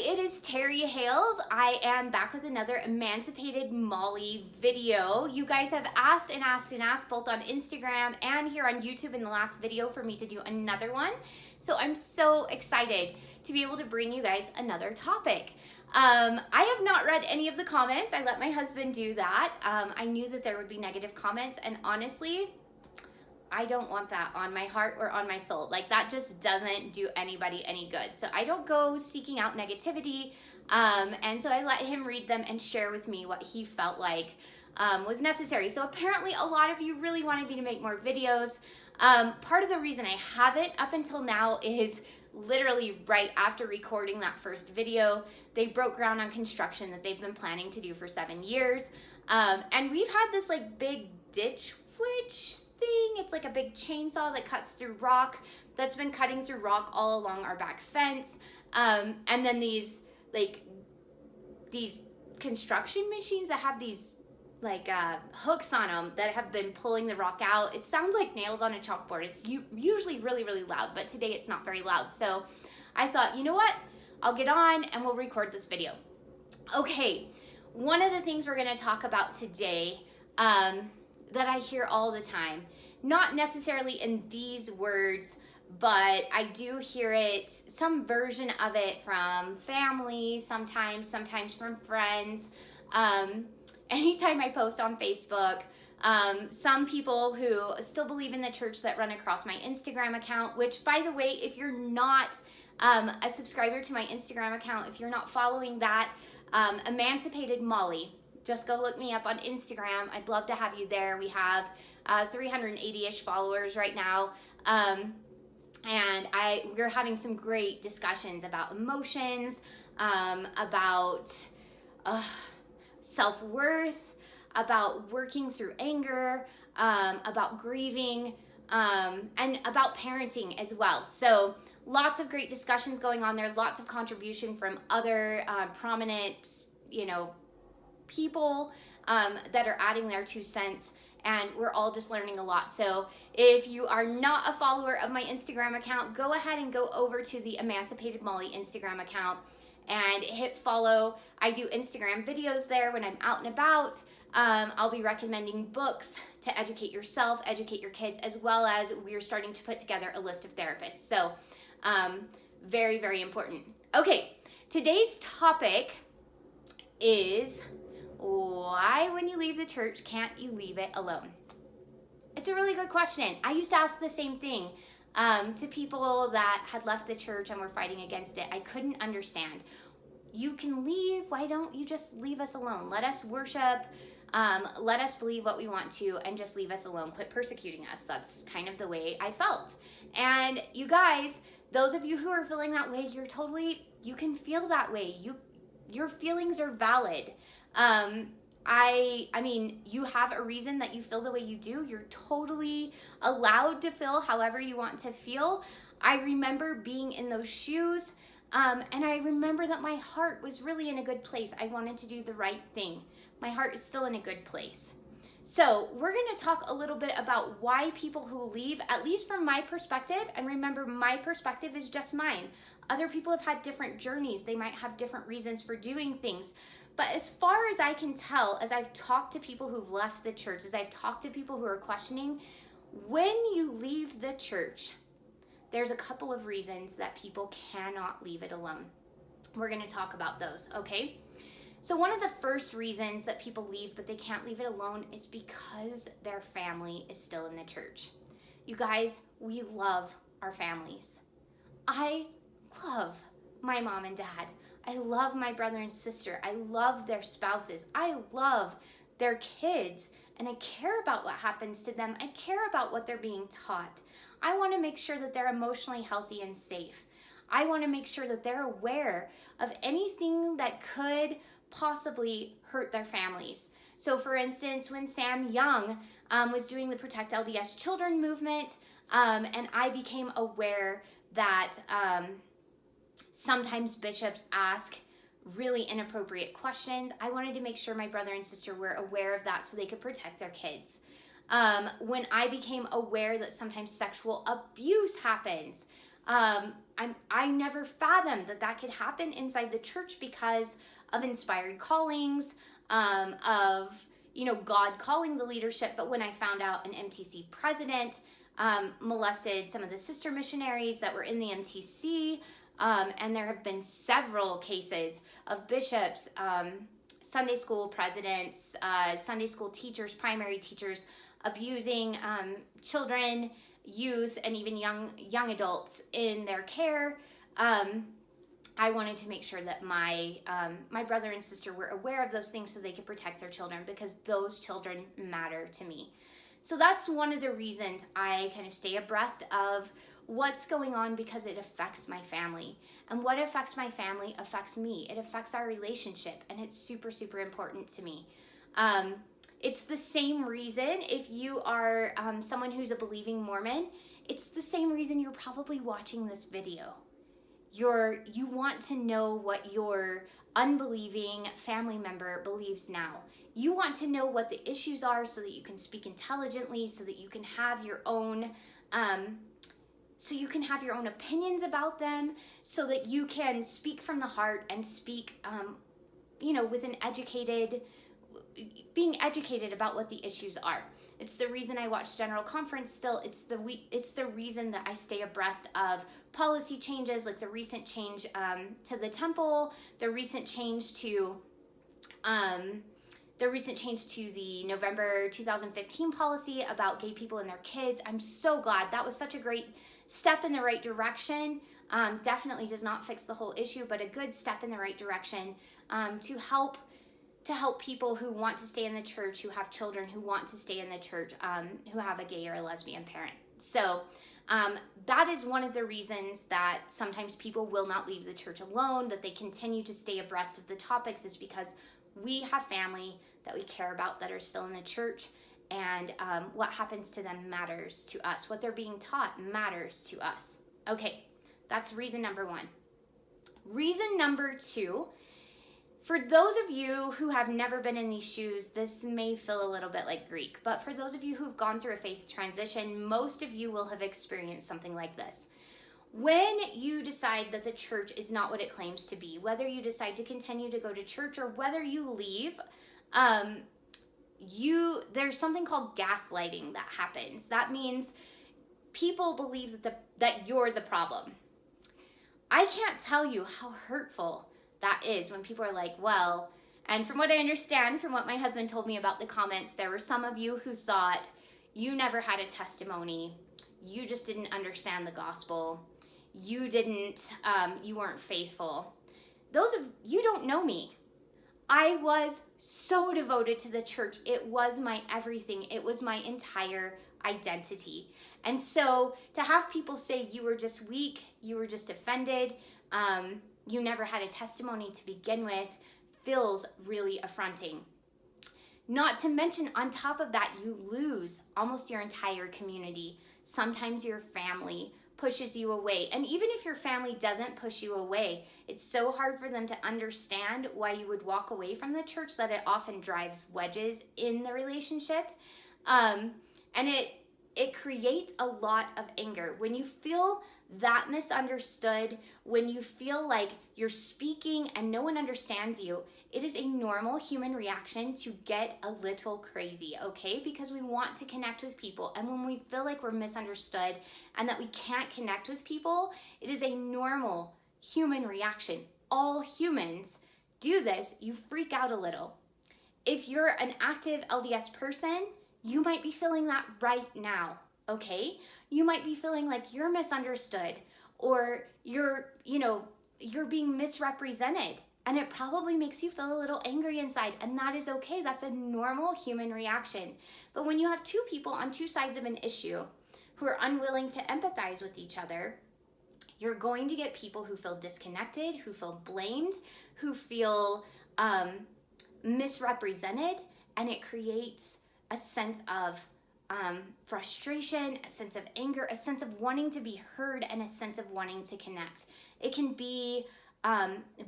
it is Terry Hales. I am back with another Emancipated Molly video. You guys have asked and asked and asked both on Instagram and here on YouTube in the last video for me to do another one. So I'm so excited to be able to bring you guys another topic. I have not read any of the comments. I let my husband do that. I knew that there would be negative comments, and honestly, I don't want that on my heart or on my soul. Like, that just doesn't do anybody any good. So I don't go seeking out negativity. And so I let him read them and share with me what he felt like was necessary. So apparently a lot of you really wanted me to make more videos. Part of the reason I haven't up until now is literally right after recording that first video, they broke ground on construction that they've been planning to do for 7 years. And we've had this like big ditch witch thing. It's like a big chainsaw that cuts through rock that's been cutting through rock all along our back fence. And then these construction machines that have these hooks on them that have been pulling the rock out. It sounds like nails on a chalkboard. It's usually really, really loud, but today it's not very loud. So I thought, you know what? I'll get on and we'll record this video. Okay, one of the things we're going to talk about today that I hear all the time, not necessarily in these words, but I do hear it, some version of it from family, sometimes from friends. Anytime I post on Facebook, some people who still believe in the church that run across my Instagram account, which, by the way, if you're not a subscriber to my Instagram account, if you're not following that, Emancipated Molly, just go look me up on Instagram. I'd love to have you there. We have 380-ish followers right now. And we're having some great discussions about emotions, about self-worth, about working through anger, about grieving, and about parenting as well. So lots of great discussions going on there, lots of contribution from other prominent, people that are adding their 2 cents, and we're all just learning a lot. So if you are not a follower of my Instagram account, go ahead and go over to the Emancipated Molly Instagram account and hit follow. I do Instagram videos there when I'm out and about. I'll be recommending books to educate yourself, educate your kids, as well as we're starting to put together a list of therapists. So very, very important. Okay, today's topic is, why when you leave the church can't you leave it alone? It's a really good question. I used to ask the same thing to people that had left the church and were fighting against it. I couldn't understand. You can leave. Why don't you just leave us alone? Let us worship. Let us believe what we want to, and just leave us alone. Quit persecuting us. That's kind of the way I felt. And you guys, those of you who are feeling that way, you can feel that way. Your feelings are valid. I mean, you have a reason that you feel the way you do. You're totally allowed to feel however you want to feel. I remember being in those shoes, and I remember that my heart was really in a good place. I wanted to do the right thing. My heart is still in a good place. So we're going to talk a little bit about why people who leave, at least from my perspective, and remember, my perspective is just mine. Other people have had different journeys. They might have different reasons for doing things. But as far as I can tell, as I've talked to people who've left the church, as I've talked to people who are questioning, when you leave the church, there's a couple of reasons that people cannot leave it alone. We're going to talk about those, okay? So one of the first reasons that people leave but they can't leave it alone is because their family is still in the church. You guys, we love our families. I love my mom and dad. I love my brother and sister. I love their spouses. I love their kids. And I care about what happens to them. I care about what they're being taught. I want to make sure that they're emotionally healthy and safe. I want to make sure that they're aware of anything that could possibly hurt their families. So for instance, when Sam Young was doing the Protect LDS Children movement, and I became aware that sometimes bishops ask really inappropriate questions, I wanted to make sure my brother and sister were aware of that so they could protect their kids. When I became aware that sometimes sexual abuse happens, I never fathomed that could happen inside the church because of inspired callings, of God calling the leadership. But when I found out an MTC president molested some of the sister missionaries that were in the MTC, and there have been several cases of bishops, Sunday school presidents, Sunday school teachers, primary teachers abusing children, youth, and even young adults in their care. I wanted to make sure that my brother and sister were aware of those things so they could protect their children, because those children matter to me. So that's one of the reasons I kind of stay abreast of what's going on, because it affects my family. And what affects my family affects me. It affects our relationship, and it's super, super important to me. It's the same reason if you are someone who's a believing Mormon, it's the same reason you're probably watching this video. You want to know what your unbelieving family member believes now. You want to know what the issues are so that you can speak intelligently, so that you can have your own opinions about them, so that you can speak from the heart and speak with being educated about what the issues are. It's the reason I watch General Conference still. It's the reason that I stay abreast of policy changes, like the recent change to the temple, the recent change to the November 2015 policy about gay people and their kids. I'm so glad. That was such a great step in the right direction. Definitely does not fix the whole issue, but a good step in the right direction to help people who want to stay in the church, who have children who want to stay in the church, who have a gay or a lesbian parent. So that is one of the reasons that sometimes people will not leave the church alone, that they continue to stay abreast of the topics, is because we have family that we care about that are still in the church, and what happens to them matters to us. What they're being taught matters to us. Okay, that's reason number one. Reason number two, for those of you who have never been in these shoes, this may feel a little bit like Greek, but for those of you who've gone through a faith transition, most of you will have experienced something like this. When you decide that the church is not what it claims to be, whether you decide to continue to go to church or whether you leave, there's something called gaslighting that happens. That means people believe that you're the problem. I can't tell you how hurtful that is when people are like, well, and from what I understand, from what my husband told me about the comments, there were some of you who thought you never had a testimony, you just didn't understand the gospel, you weren't faithful. Those of you don't know me. I was so devoted to the church. It was my everything. It was my entire identity. And so to have people say you were just weak, you were just offended, you never had a testimony to begin with, feels really affronting. Not to mention, on top of that, you lose almost your entire community. Sometimes your family pushes you away. And even if your family doesn't push you away, it's so hard for them to understand why you would walk away from the church that it often drives wedges in the relationship. And it creates a lot of anger. When you feel that misunderstood, when you feel like you're speaking and no one understands you, it is a normal human reaction to get a little crazy, okay? Because we want to connect with people. And when we feel like we're misunderstood and that we can't connect with people, it is a normal human reaction. All humans do this. You freak out a little. If you're an active LDS person, you might be feeling that right now, okay? You might be feeling like you're misunderstood, or you're being misrepresented, and it probably makes you feel a little angry inside, and that is okay. That's a normal human reaction. But when you have two people on two sides of an issue who are unwilling to empathize with each other, you're going to get people who feel disconnected, who feel blamed, who feel misrepresented, and it creates a sense of frustration, a sense of anger, a sense of wanting to be heard, and a sense of wanting to connect. It can be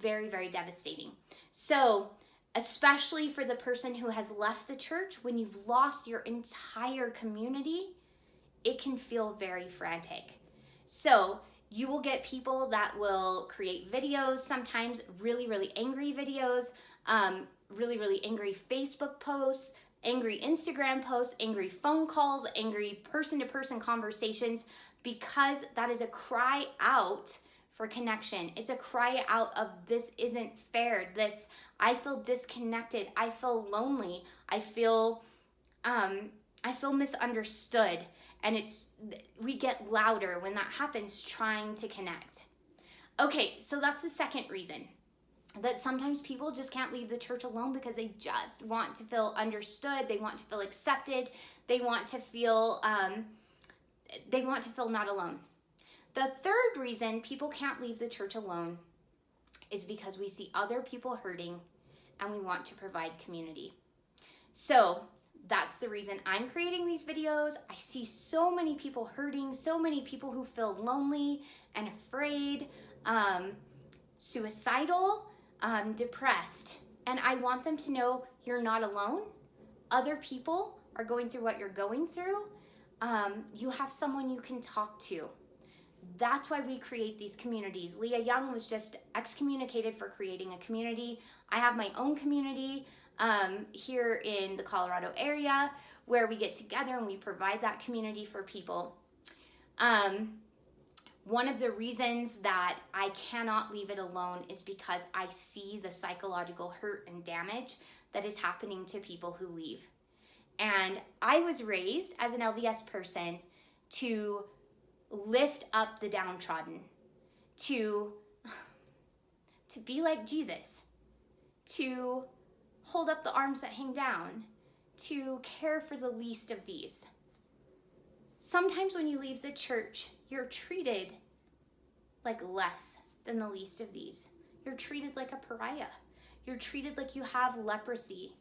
very, very devastating. So, especially for the person who has left the church, when you've lost your entire community, it can feel very frantic. So, You will get people that will create videos, sometimes really, really angry videos, really, really angry Facebook posts, angry Instagram posts, angry phone calls, angry person-to-person conversations, because that is a cry out for connection. It's a cry out of, this isn't fair. I feel disconnected. I feel lonely. I feel misunderstood. And we get louder when that happens, trying to connect. Okay, so that's the second reason, that sometimes people just can't leave the church alone because they just want to feel understood. They want to feel accepted. They want to feel not alone. The third reason people can't leave the church alone is because we see other people hurting and we want to provide community. So that's the reason I'm creating these videos. I see so many people hurting, so many people who feel lonely and afraid, suicidal, depressed. And I want them to know you're not alone. Other people are going through what you're going through. You have someone you can talk to. That's why we create these communities. Leah Young was just excommunicated for creating a community. I have my own community here in the Colorado area where we get together and we provide that community for people. One of the reasons that I cannot leave it alone is because I see the psychological hurt and damage that is happening to people who leave. And I was raised as an LDS person to lift up the downtrodden, to be like Jesus, to hold up the arms that hang down, to care for the least of these. Sometimes when you leave the church, you're treated like less than the least of these. You're treated like a pariah. You're treated like you have leprosy.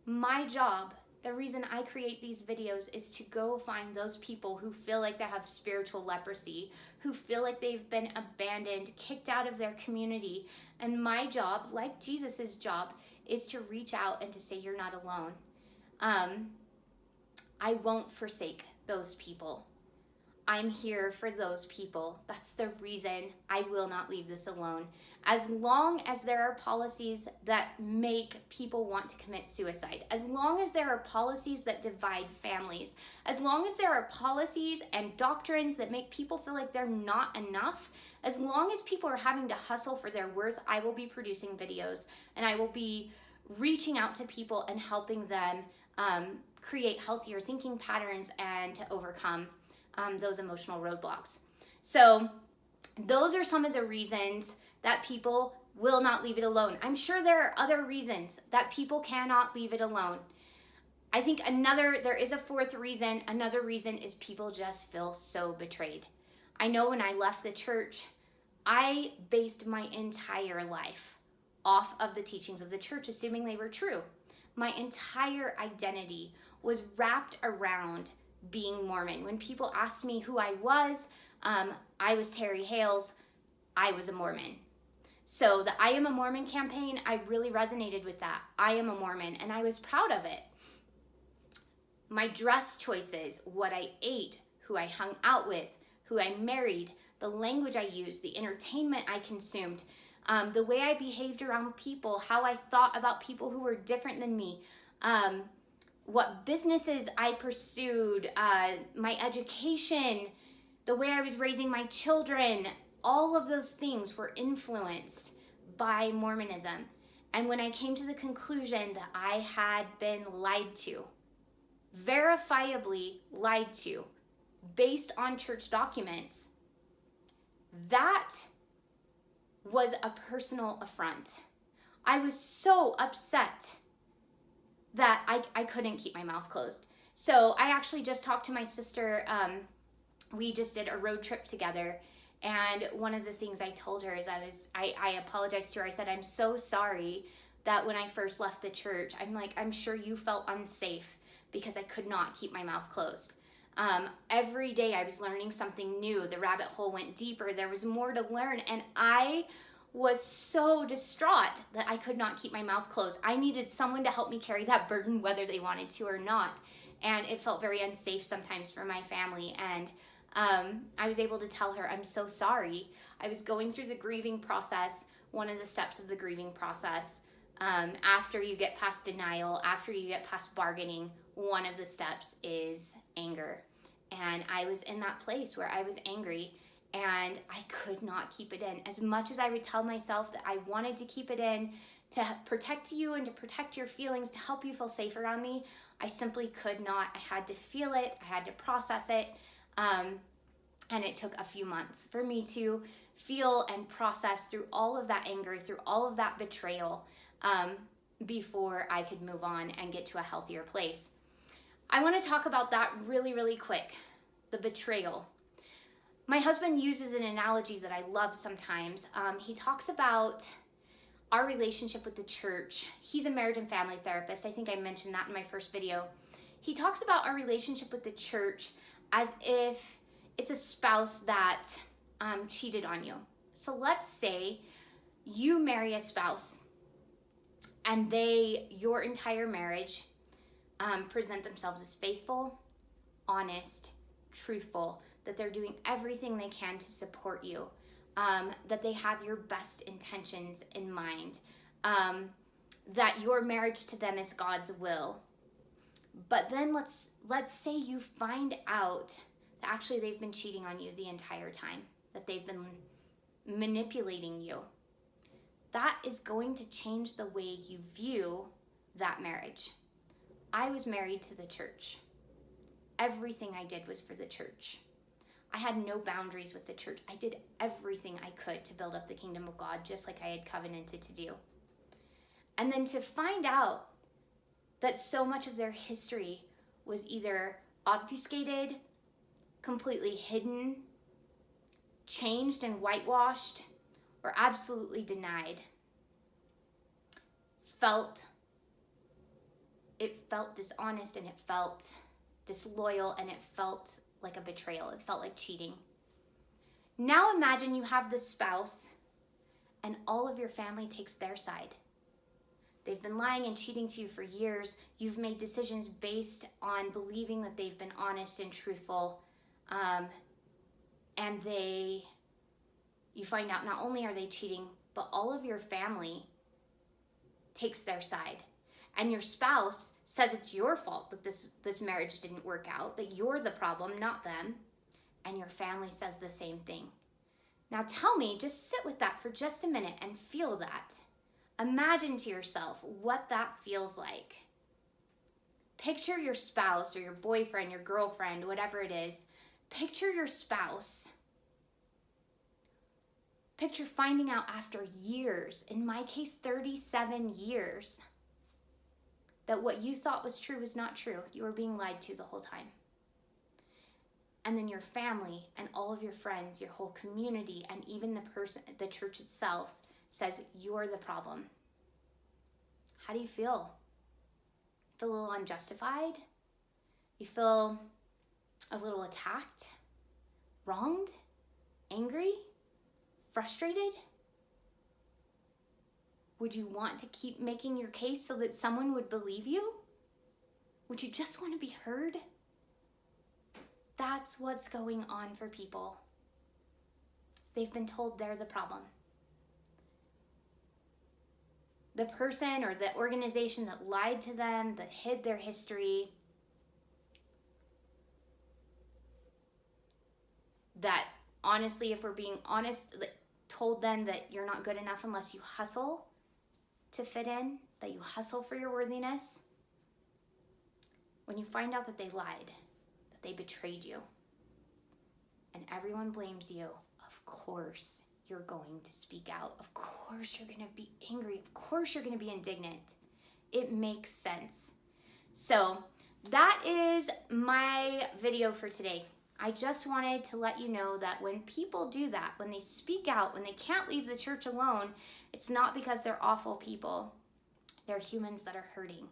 My job, the reason I create these videos, is to go find those people who feel like they have spiritual leprosy, who feel like they've been abandoned, kicked out of their community. And my job, like Jesus's job, is to reach out and to say, you're not alone. I won't forsake those people. I'm here for those people. That's the reason I will not leave this alone. As long as there are policies that make people want to commit suicide, as long as there are policies that divide families, as long as there are policies and doctrines that make people feel like they're not enough, as long as people are having to hustle for their worth, I will be producing videos and I will be reaching out to people and helping them create healthier thinking patterns and to overcome those emotional roadblocks. So those are some of the reasons that people will not leave it alone. I'm sure there are other reasons that people cannot leave it alone. I think there is a fourth reason. Another reason is people just feel so betrayed. I know when I left the church, I based my entire life off of the teachings of the church, assuming they were true. My entire identity was wrapped around being Mormon. When people asked me who I was Terry Hales. I was a Mormon. So the I Am a Mormon campaign, I really resonated with that. I am a Mormon, and I was proud of it. My dress choices, what I ate, who I hung out with, who I married, the language I used, the entertainment I consumed, the way I behaved around people, how I thought about people who were different than me, what businesses I pursued, my education, the way I was raising my children, all of those things were influenced by Mormonism. And when I came to the conclusion that I had been lied to, verifiably lied to, based on church documents, that was a personal affront. I was so upset that I couldn't keep my mouth closed. So I actually just talked to my sister. We just did a road trip together. And one of the things I told her is I apologized to her. I said, I'm so sorry that when I first left the church, I'm sure you felt unsafe because I could not keep my mouth closed. Every day I was learning something new. The rabbit hole went deeper. There was more to learn. And I was so distraught that I could not keep my mouth closed. I needed someone to help me carry that burden, whether they wanted to or not. And it felt very unsafe sometimes for my family. And I was able to tell her, I'm so sorry. I was going through the grieving process. One of the steps of the grieving process, after you get past denial, after you get past bargaining, one of the steps is anger. And I was in that place where I was angry and I could not keep it in. As much as I would tell myself that I wanted to keep it in to protect you and to protect your feelings, to help you feel safe around me, I simply could not. I had to feel it. I had to process it. And it took a few months for me to feel and process through all of that anger, through all of that betrayal, before I could move on and get to a healthier place. I want to talk about that really, really quick, the betrayal. My husband uses an analogy that I love sometimes. He talks about our relationship with the church. He's a marriage and family therapist. I think I mentioned that in my first video. He talks about our relationship with the church as if it's a spouse that cheated on you. So let's say you marry a spouse and your entire marriage, present themselves as faithful, honest, truthful, that they're doing everything they can to support you, that they have your best intentions in mind, that your marriage to them is God's will. But then let's say you find out that actually they've been cheating on you the entire time, that they've been manipulating you. That is going to change the way you view that marriage. I was married to the church. Everything I did was for the church. I had no boundaries with the church. I did everything I could to build up the kingdom of God, just like I had covenanted to do. And then to find out that so much of their history was either obfuscated, completely hidden, changed and whitewashed, or absolutely denied, it felt dishonest, and it felt disloyal, and it felt like a betrayal. It felt like cheating. Now imagine you have this spouse and all of your family takes their side. They've been lying and cheating to you for years. You've made decisions based on believing that they've been honest and truthful. And you find out not only are they cheating, but all of your family takes their side. And your spouse says it's your fault that this marriage didn't work out, that you're the problem, not them. And your family says the same thing. Now tell me, just sit with that for just a minute and feel that. Imagine to yourself what that feels like. Picture your spouse or your boyfriend, your girlfriend, whatever it is. Picture your spouse. Picture finding out after years, in my case 37 years, that what you thought was true was not true. You were being lied to the whole time. And then your family and all of your friends, your whole community, and even the church itself says you're the problem. How do you feel? Feel a little unjustified? You feel a little attacked? Wronged? Angry? Frustrated? Would you want to keep making your case so that someone would believe you? Would you just want to be heard? That's what's going on for people. They've been told they're the problem. The person or the organization that lied to them, that hid their history, that honestly, if we're being honest, told them that you're not good enough unless you hustle to fit in, that you hustle for your worthiness. When you find out that they lied, that they betrayed you, and everyone blames you, of course you're going to speak out. Of course you're going to be angry. Of course you're going to be indignant. It makes sense. So that is my video for today. I just wanted to let you know that when people do that, when they speak out, when they can't leave the church alone, it's not because they're awful people. They're humans that are hurting.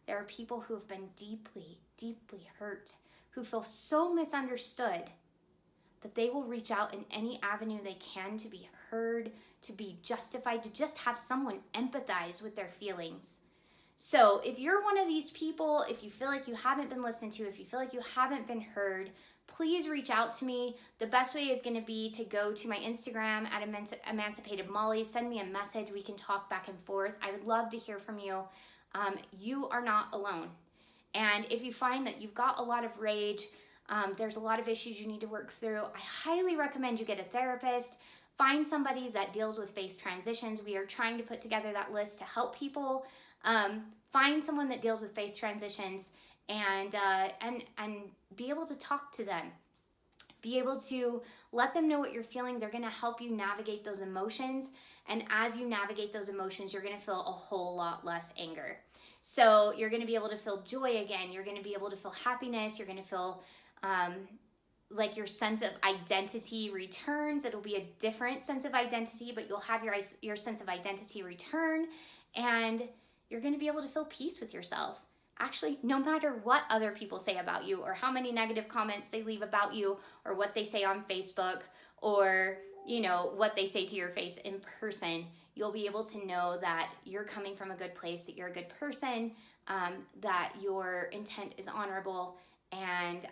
There are people who have been deeply, deeply hurt, who feel so misunderstood that they will reach out in any avenue they can to be heard, to be justified, to just have someone empathize with their feelings. So if you're one of these people, if you feel like you haven't been listened to, if you feel like you haven't been heard, please reach out to me. The best way is going to be to go to my Instagram at Emancipated Molly. Send me a message. We can talk back and forth. I would love to hear from you. You are not alone. And if you find that you've got a lot of rage, there's a lot of issues you need to work through, I highly recommend you get a therapist. Find somebody that deals with faith transitions. We are trying to put together that list to help people. Find someone that deals with faith transitions and be able to talk to them. Be able to let them know what you're feeling. They're going to help you navigate those emotions. And as you navigate those emotions, you're going to feel a whole lot less anger. So you're going to be able to feel joy again. You're going to be able to feel happiness. You're going to feel like your sense of identity returns. It'll be a different sense of identity, but you'll have your sense of identity return, and you're going to be able to feel peace with yourself. Actually, no matter what other people say about you or how many negative comments they leave about you or what they say on Facebook or, what they say to your face in person, you'll be able to know that you're coming from a good place, that you're a good person, that your intent is honorable, and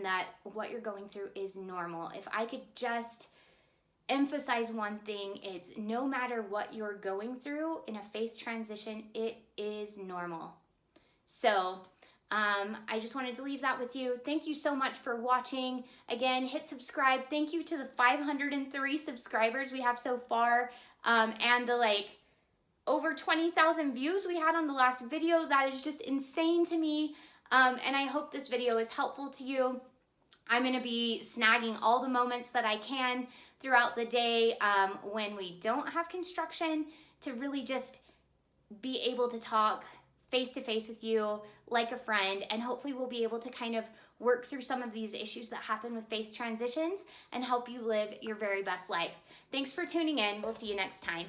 that what you're going through is normal. If I could just emphasize one thing, it's no matter what you're going through in a faith transition, it is normal. So I just wanted to leave that with you. Thank you so much for watching. Again, hit subscribe. Thank you to the 503 subscribers we have so far, and the over 20,000 views we had on the last video. That is just insane to me. And I hope this video is helpful to you. I'm going to be snagging all the moments that I can throughout the day when we don't have construction to really just be able to talk face to face with you like a friend, and hopefully we'll be able to kind of work through some of these issues that happen with faith transitions and help you live your very best life. Thanks for tuning in. We'll see you next time.